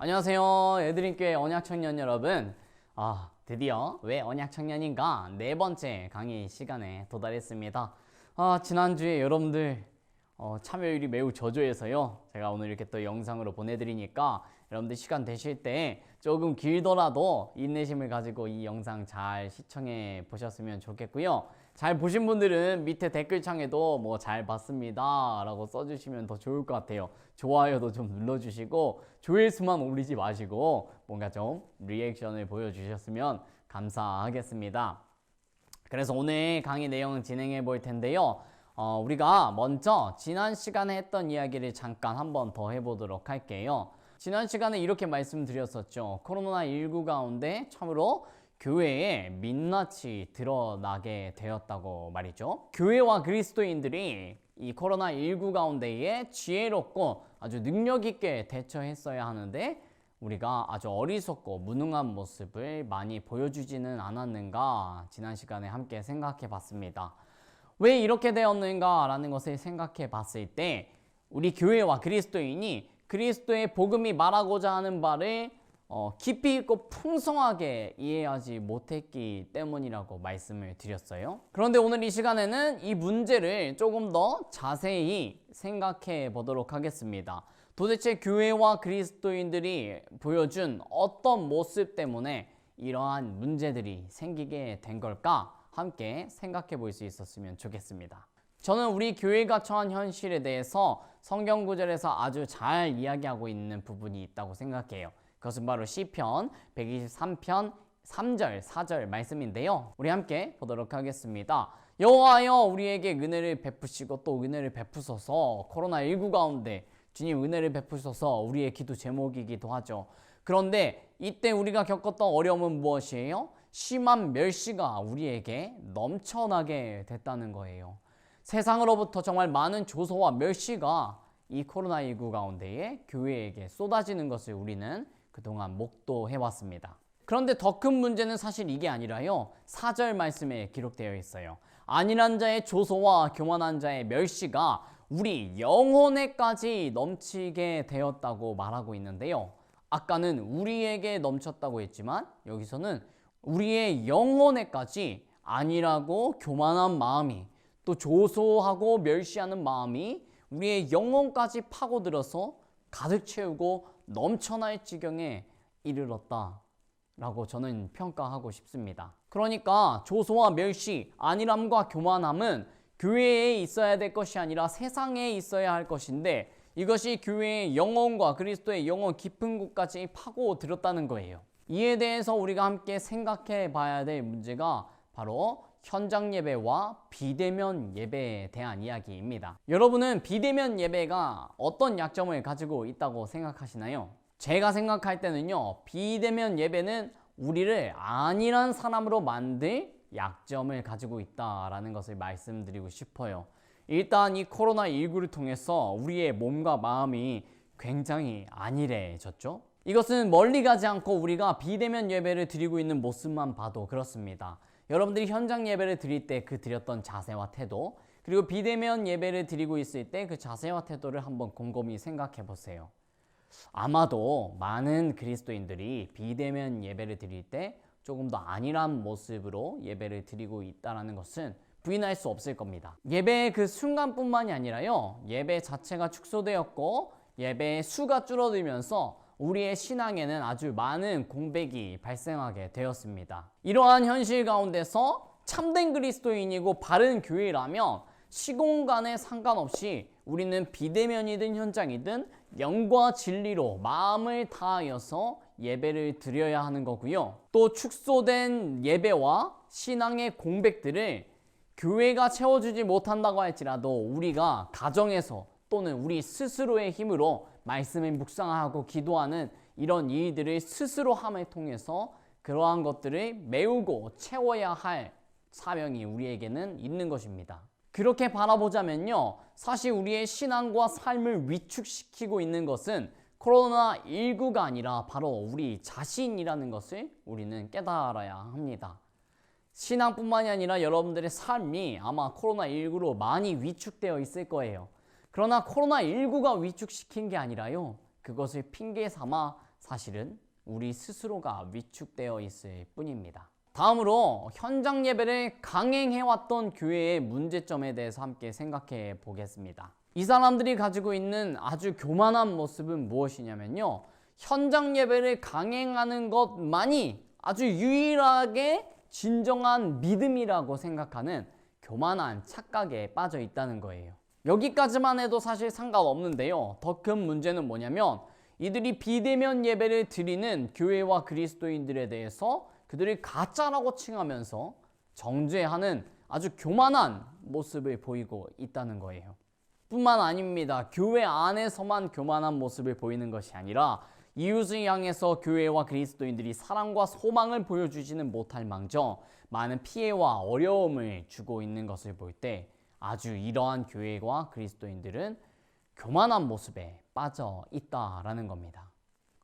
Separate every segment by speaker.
Speaker 1: 안녕하세요. 애드림교회 언약청년 여러분. 드디어 왜 언약청년인가 네 번째 강의 시간에 도달했습니다. 지난주에 여러분들 참여율이 매우 저조해서요. 제가 오늘 이렇게 또 영상으로 보내드리니까 여러분들 시간 되실 때 조금 길더라도 인내심을 가지고 이 영상 잘 시청해 보셨으면 좋겠고요. 잘 보신 분들은 밑에 댓글창에도 뭐 잘 봤습니다 라고 써주시면 더 좋을 것 같아요. 좋아요도 좀 눌러주시고 조회수만 올리지 마시고 뭔가 좀 리액션을 보여주셨으면 감사하겠습니다. 그래서 오늘 강의 내용 진행해 볼 텐데요. 우리가 먼저 지난 시간에 했던 이야기를 잠깐 한번 더 해보도록 할게요. 지난 시간에 이렇게 말씀드렸었죠. 코로나19 가운데 참으로 교회에 민낯이 드러나게 되었다고 말이죠. 교회와 그리스도인들이 이 코로나19 가운데에 지혜롭고 아주 능력 있게 대처했어야 하는데 우리가 아주 어리석고 무능한 모습을 많이 보여주지는 않았는가 지난 시간에 함께 생각해 봤습니다. 왜 이렇게 되었는가 라는 것을 생각해 봤을 때 우리 교회와 그리스도인이 그리스도의 복음이 말하고자 하는 바를 깊이 있고 풍성하게 이해하지 못했기 때문이라고 말씀을 드렸어요. 그런데 오늘 이 시간에는 이 문제를 조금 더 자세히 생각해 보도록 하겠습니다. 도대체 교회와 그리스도인들이 보여준 어떤 모습 때문에 이러한 문제들이 생기게 된 걸까? 함께 생각해 볼 수 있었으면 좋겠습니다. 저는 우리 교회가 처한 현실에 대해서 성경 구절에서 아주 잘 이야기하고 있는 부분이 있다고 생각해요. 그것은 바로 시편 123편 3절 4절 말씀인데요. 우리 함께 보도록 하겠습니다. 여호와여 우리에게 은혜를 베푸시고 또 은혜를 베푸소서. 코로나19 가운데 주님 은혜를 베푸소서 우리의 기도 제목이기도 하죠. 그런데 이때 우리가 겪었던 어려움은 무엇이에요? 심한 멸시가 우리에게 넘쳐나게 됐다는 거예요. 세상으로부터 정말 많은 조소와 멸시가 이 코로나19 가운데에 교회에게 쏟아지는 것을 우리는 그동안 목도해왔습니다. 그런데 더 큰 문제는 사실 이게 아니라요. 4절 말씀에 기록되어 있어요. 안일한 자의 조소와 교만한 자의 멸시가 우리 영혼에까지 넘치게 되었다고 말하고 있는데요. 아까는 우리에게 넘쳤다고 했지만 여기서는 우리의 영혼에까지 안일하고 교만한 마음이 또 조소하고 멸시하는 마음이 우리의 영혼까지 파고들어서 가득 채우고 넘쳐날 지경에 이르렀다라고 저는 평가하고 싶습니다. 그러니까 조소와 멸시, 안일함과 교만함은 교회에 있어야 될 것이 아니라 세상에 있어야 할 것인데 이것이 교회의 영혼과 그리스도의 영혼 깊은 곳까지 파고들었다는 거예요. 이에 대해서 우리가 함께 생각해 봐야 될 문제가 바로 현장 예배와 비대면 예배에 대한 이야기입니다. 여러분은 비대면 예배가 어떤 약점을 가지고 있다고 생각하시나요? 제가 생각할 때는요, 비대면 예배는 우리를 안일한 사람으로 만들 약점을 가지고 있다라는 것을 말씀드리고 싶어요. 일단 이 코로나19를 통해서 우리의 몸과 마음이 굉장히 안일해졌죠. 이것은 멀리 가지 않고 우리가 비대면 예배를 드리고 있는 모습만 봐도 그렇습니다. 여러분들이 현장 예배를 드릴 때 그 드렸던 자세와 태도, 그리고 비대면 예배를 드리고 있을 때 그 자세와 태도를 한번 곰곰이 생각해 보세요. 아마도 많은 그리스도인들이 비대면 예배를 드릴 때 조금 더 안일한 모습으로 예배를 드리고 있다는 것은 부인할 수 없을 겁니다. 예배의 그 순간뿐만이 아니라요, 예배 자체가 축소되었고 예배의 수가 줄어들면서 우리의 신앙에는 아주 많은 공백이 발생하게 되었습니다. 이러한 현실 가운데서 참된 그리스도인이고 바른 교회라면 시공간에 상관없이 우리는 비대면이든 현장이든 영과 진리로 마음을 다하여서 예배를 드려야 하는 거고요. 또 축소된 예배와 신앙의 공백들을 교회가 채워주지 못한다고 할지라도 우리가 가정에서 또는 우리 스스로의 힘으로 말씀을 묵상하고 기도하는 이런 일들을 스스로 함을 통해서 그러한 것들을 메우고 채워야 할 사명이 우리에게는 있는 것입니다. 그렇게 바라보자면요, 사실 우리의 신앙과 삶을 위축시키고 있는 것은 코로나19가 아니라 바로 우리 자신이라는 것을 우리는 깨달아야 합니다. 신앙뿐만이 아니라 여러분들의 삶이 아마 코로나19로 많이 위축되어 있을 거예요. 그러나 코로나19가 위축시킨 게 아니라요, 그것을 핑계 삼아 사실은 우리 스스로가 위축되어 있을 뿐입니다. 다음으로 현장 예배를 강행해왔던 교회의 문제점에 대해서 함께 생각해 보겠습니다. 이 사람들이 가지고 있는 아주 교만한 모습은 무엇이냐면요, 현장 예배를 강행하는 것만이 아주 유일하게 진정한 믿음이라고 생각하는 교만한 착각에 빠져 있다는 거예요. 여기까지만 해도 사실 상관없는데요, 더 큰 문제는 뭐냐면 이들이 비대면 예배를 드리는 교회와 그리스도인들에 대해서 그들이 가짜라고 칭하면서 정죄하는 아주 교만한 모습을 보이고 있다는 거예요. 뿐만 아닙니다. 교회 안에서만 교만한 모습을 보이는 것이 아니라 이웃을 향해서 교회와 그리스도인들이 사랑과 소망을 보여주지는 못할 망정 많은 피해와 어려움을 주고 있는 것을 볼 때 아주 이러한 교회와 그리스도인들은 교만한 모습에 빠져 있다라는 겁니다.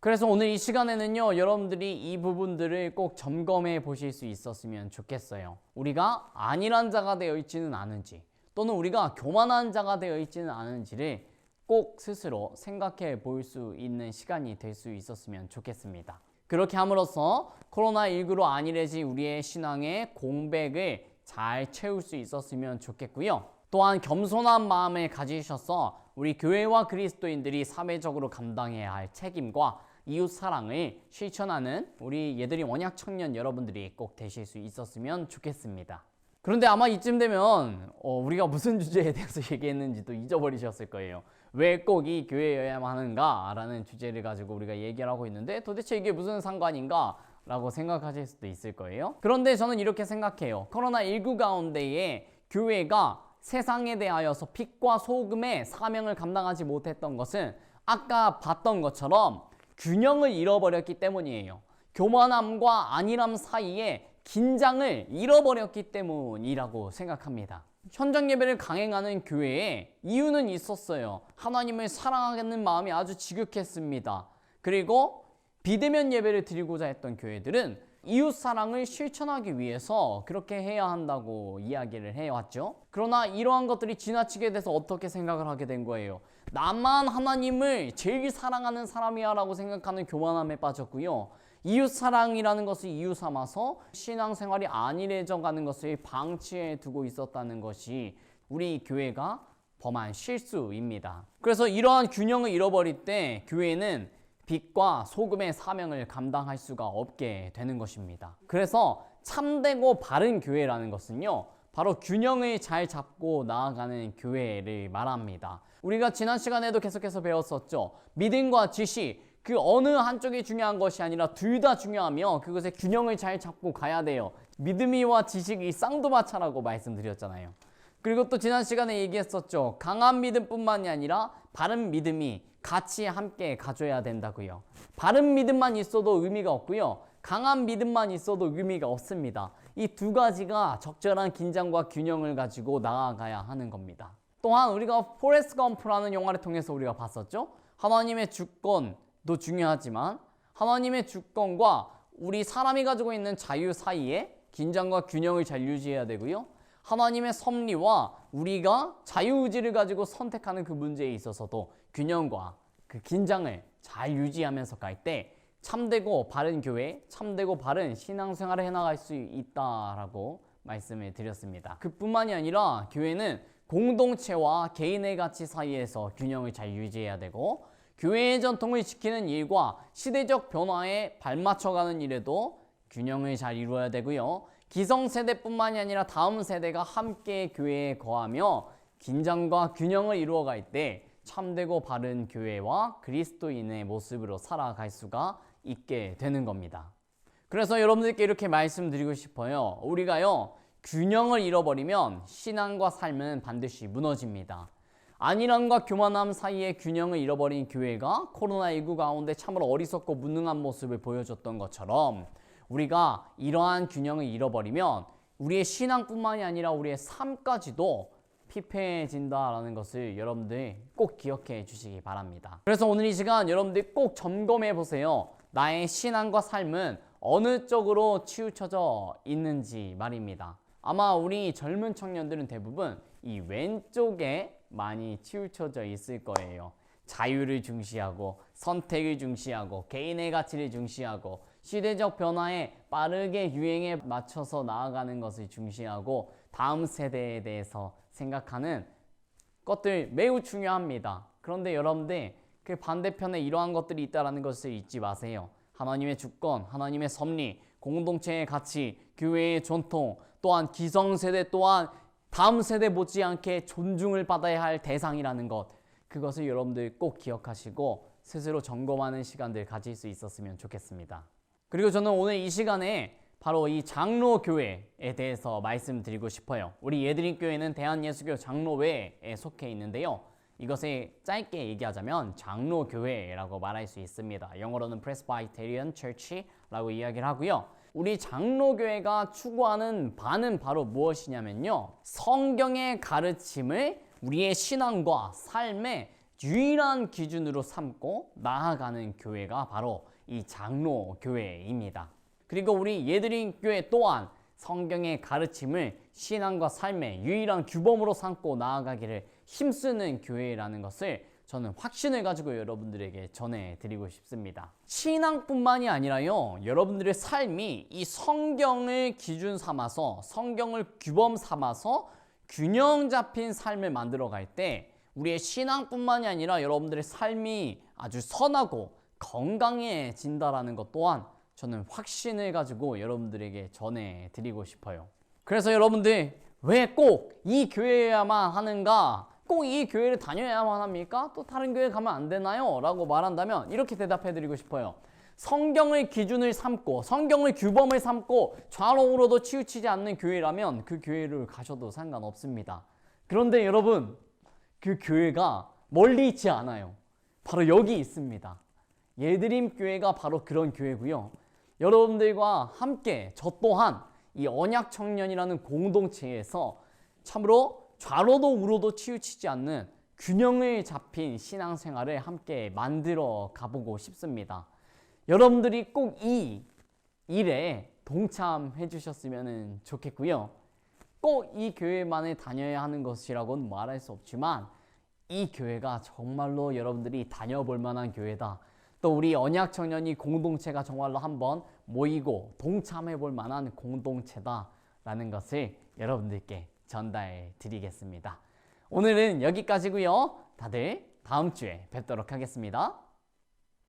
Speaker 1: 그래서 오늘 이 시간에는요, 여러분들이 이 부분들을 꼭 점검해 보실 수 있었으면 좋겠어요. 우리가 안일한 자가 되어 있지는 않은지, 또는 우리가 교만한 자가 되어 있지는 않은지를 꼭 스스로 생각해 볼 수 있는 시간이 될 수 있었으면 좋겠습니다. 그렇게 함으로써 코로나19로 안일해진 우리의 신앙의 공백을 잘 채울 수 있었으면 좋겠고요. 또한 겸손한 마음을 가지셔서 우리 교회와 그리스도인들이 사회적으로 감당해야 할 책임과 이웃 사랑을 실천하는 우리 예드림 언약 청년 여러분들이 꼭 되실 수 있었으면 좋겠습니다. 그런데 아마 이쯤 되면 우리가 무슨 주제에 대해서 얘기했는지도 잊어버리셨을 거예요. 왜 꼭 이 교회여야만 하는가 라는 주제를 가지고 우리가 얘기를 하고 있는데 도대체 이게 무슨 상관인가 라고 생각하실 수도 있을 거예요. 그런데 저는 이렇게 생각해요. 코로나19 가운데에 교회가 세상에 대하여서 빛과 소금의 사명을 감당하지 못했던 것은 아까 봤던 것처럼 균형을 잃어버렸기 때문이에요. 교만함과 안일함 사이에 긴장을 잃어버렸기 때문이라고 생각합니다. 현장 예배를 강행하는 교회에 이유는 있었어요. 하나님을 사랑하는 마음이 아주 지극했습니다. 그리고 비대면 예배를 드리고자 했던 교회들은 이웃 사랑을 실천하기 위해서 그렇게 해야 한다고 이야기를 해왔죠. 그러나 이러한 것들이 지나치게 돼서 어떻게 생각을 하게 된 거예요? 나만 하나님을 제일 사랑하는 사람이야 라고 생각하는 교만함에 빠졌고요. 이웃 사랑이라는 것을 이유 삼아서 신앙생활이 안일해져 가는 것을 방치해 두고 있었다는 것이 우리 교회가 범한 실수입니다. 그래서 이러한 균형을 잃어버릴 때 교회는 빛과 소금의 사명을 감당할 수가 없게 되는 것입니다. 그래서 참되고 바른 교회라는 것은요, 바로 균형을 잘 잡고 나아가는 교회를 말합니다. 우리가 지난 시간에도 계속해서 배웠었죠. 믿음과 지식, 그 어느 한쪽이 중요한 것이 아니라 둘 다 중요하며 그것의 균형을 잘 잡고 가야 돼요. 믿음이와 지식이 쌍두마차라고 말씀드렸잖아요. 그리고 또 지난 시간에 얘기했었죠. 강한 믿음뿐만이 아니라 바른 믿음이 같이 함께 가져야 된다고요. 바른 믿음만 있어도 의미가 없고요. 강한 믿음만 있어도 의미가 없습니다. 이 두 가지가 적절한 긴장과 균형을 가지고 나아가야 하는 겁니다. 또한 우리가 포레스트 검프라는 영화를 통해서 우리가 봤었죠. 하나님의 주권도 중요하지만 하나님의 주권과 우리 사람이 가지고 있는 자유 사이에 긴장과 균형을 잘 유지해야 되고요. 하나님의 섭리와 우리가 자유의지를 가지고 선택하는 그 문제에 있어서도 균형과 그 긴장을 잘 유지하면서 갈 때 참되고 바른 교회, 참되고 바른 신앙생활을 해나갈 수 있다라고 말씀을 드렸습니다. 그뿐만이 아니라 교회는 공동체와 개인의 가치 사이에서 균형을 잘 유지해야 되고 교회의 전통을 지키는 일과 시대적 변화에 발맞춰가는 일에도 균형을 잘 이루어야 되고요. 기성세대뿐만이 아니라 다음 세대가 함께 교회에 거하며 긴장과 균형을 이루어갈 때 참되고 바른 교회와 그리스도인의 모습으로 살아갈 수가 있게 되는 겁니다. 그래서 여러분들께 이렇게 말씀드리고 싶어요. 우리가요, 균형을 잃어버리면 신앙과 삶은 반드시 무너집니다. 안일함과 교만함 사이의 균형을 잃어버린 교회가 코로나19 가운데 참으로 어리석고 무능한 모습을 보여줬던 것처럼 우리가 이러한 균형을 잃어버리면 우리의 신앙뿐만이 아니라 우리의 삶까지도 피폐해진다라는 것을 여러분들 꼭 기억해 주시기 바랍니다. 그래서 오늘 이 시간 여러분들 꼭 점검해 보세요. 나의 신앙과 삶은 어느 쪽으로 치우쳐져 있는지 말입니다. 아마 우리 젊은 청년들은 대부분 이 왼쪽에 많이 치우쳐져 있을 거예요. 자유를 중시하고 선택을 중시하고 개인의 가치를 중시하고 시대적 변화에 빠르게 유행에 맞춰서 나아가는 것을 중시하고 다음 세대에 대해서 생각하는 것들 매우 중요합니다. 그런데 여러분들 그 반대편에 이러한 것들이 있다는 것을 잊지 마세요. 하나님의 주권, 하나님의 섭리, 공동체의 가치, 교회의 전통, 또한 기성세대 또한 다음 세대 못지않게 존중을 받아야 할 대상이라는 것, 그것을 여러분들 꼭 기억하시고 스스로 점검하는 시간들 가질 수 있었으면 좋겠습니다. 그리고 저는 오늘 이 시간에 바로 이 장로교회에 대해서 말씀드리고 싶어요. 우리 예드림교회는 대한예수교 장로회에 속해 있는데요. 이것을 짧게 얘기하자면 장로교회라고 말할 수 있습니다. 영어로는 Presbyterian Church라고 이야기를 하고요. 우리 장로교회가 추구하는 바는 바로 무엇이냐면요. 성경의 가르침을 우리의 신앙과 삶의 유일한 기준으로 삼고 나아가는 교회가 바로 이 장로교회입니다. 그리고 우리 예드림교회 또한 성경의 가르침을 신앙과 삶의 유일한 규범으로 삼고 나아가기를 힘쓰는 교회라는 것을 저는 확신을 가지고 여러분들에게 전해드리고 싶습니다. 신앙뿐만이 아니라요, 여러분들의 삶이 이 성경을 기준 삼아서 성경을 규범 삼아서 균형 잡힌 삶을 만들어갈 때 우리의 신앙뿐만이 아니라 여러분들의 삶이 아주 선하고 건강해진다라는 것 또한 저는 확신을 가지고 여러분들에게 전해드리고 싶어요. 그래서 여러분들 왜 꼭 이 교회여야만 하는가? 꼭 이 교회를 다녀야만 합니까? 또 다른 교회 가면 안 되나요? 라고 말한다면 이렇게 대답해드리고 싶어요. 성경을 기준을 삼고 성경을 규범을 삼고 좌로우로도 치우치지 않는 교회라면 그 교회를 가셔도 상관없습니다. 그런데 여러분, 그 교회가 멀리 있지 않아요. 바로 여기 있습니다. 예드림 교회가 바로 그런 교회고요. 여러분들과 함께 저 또한 이 언약 청년이라는 공동체에서 참으로 좌로도 우로도 치우치지 않는 균형을 잡힌 신앙생활을 함께 만들어 가보고 싶습니다. 여러분들이 꼭 이 일에 동참해 주셨으면 좋겠고요. 꼭 이 교회만을 다녀야 하는 것이라고는 말할 수 없지만 이 교회가 정말로 여러분들이 다녀볼 만한 교회다. 또 우리 언약 청년이 공동체가 정말로 한번 모이고 동참해 볼 만한 공동체다라는 것을 여러분들께 전달해 드리겠습니다. 오늘은 여기까지고요. 다들 다음 주에 뵙도록 하겠습니다.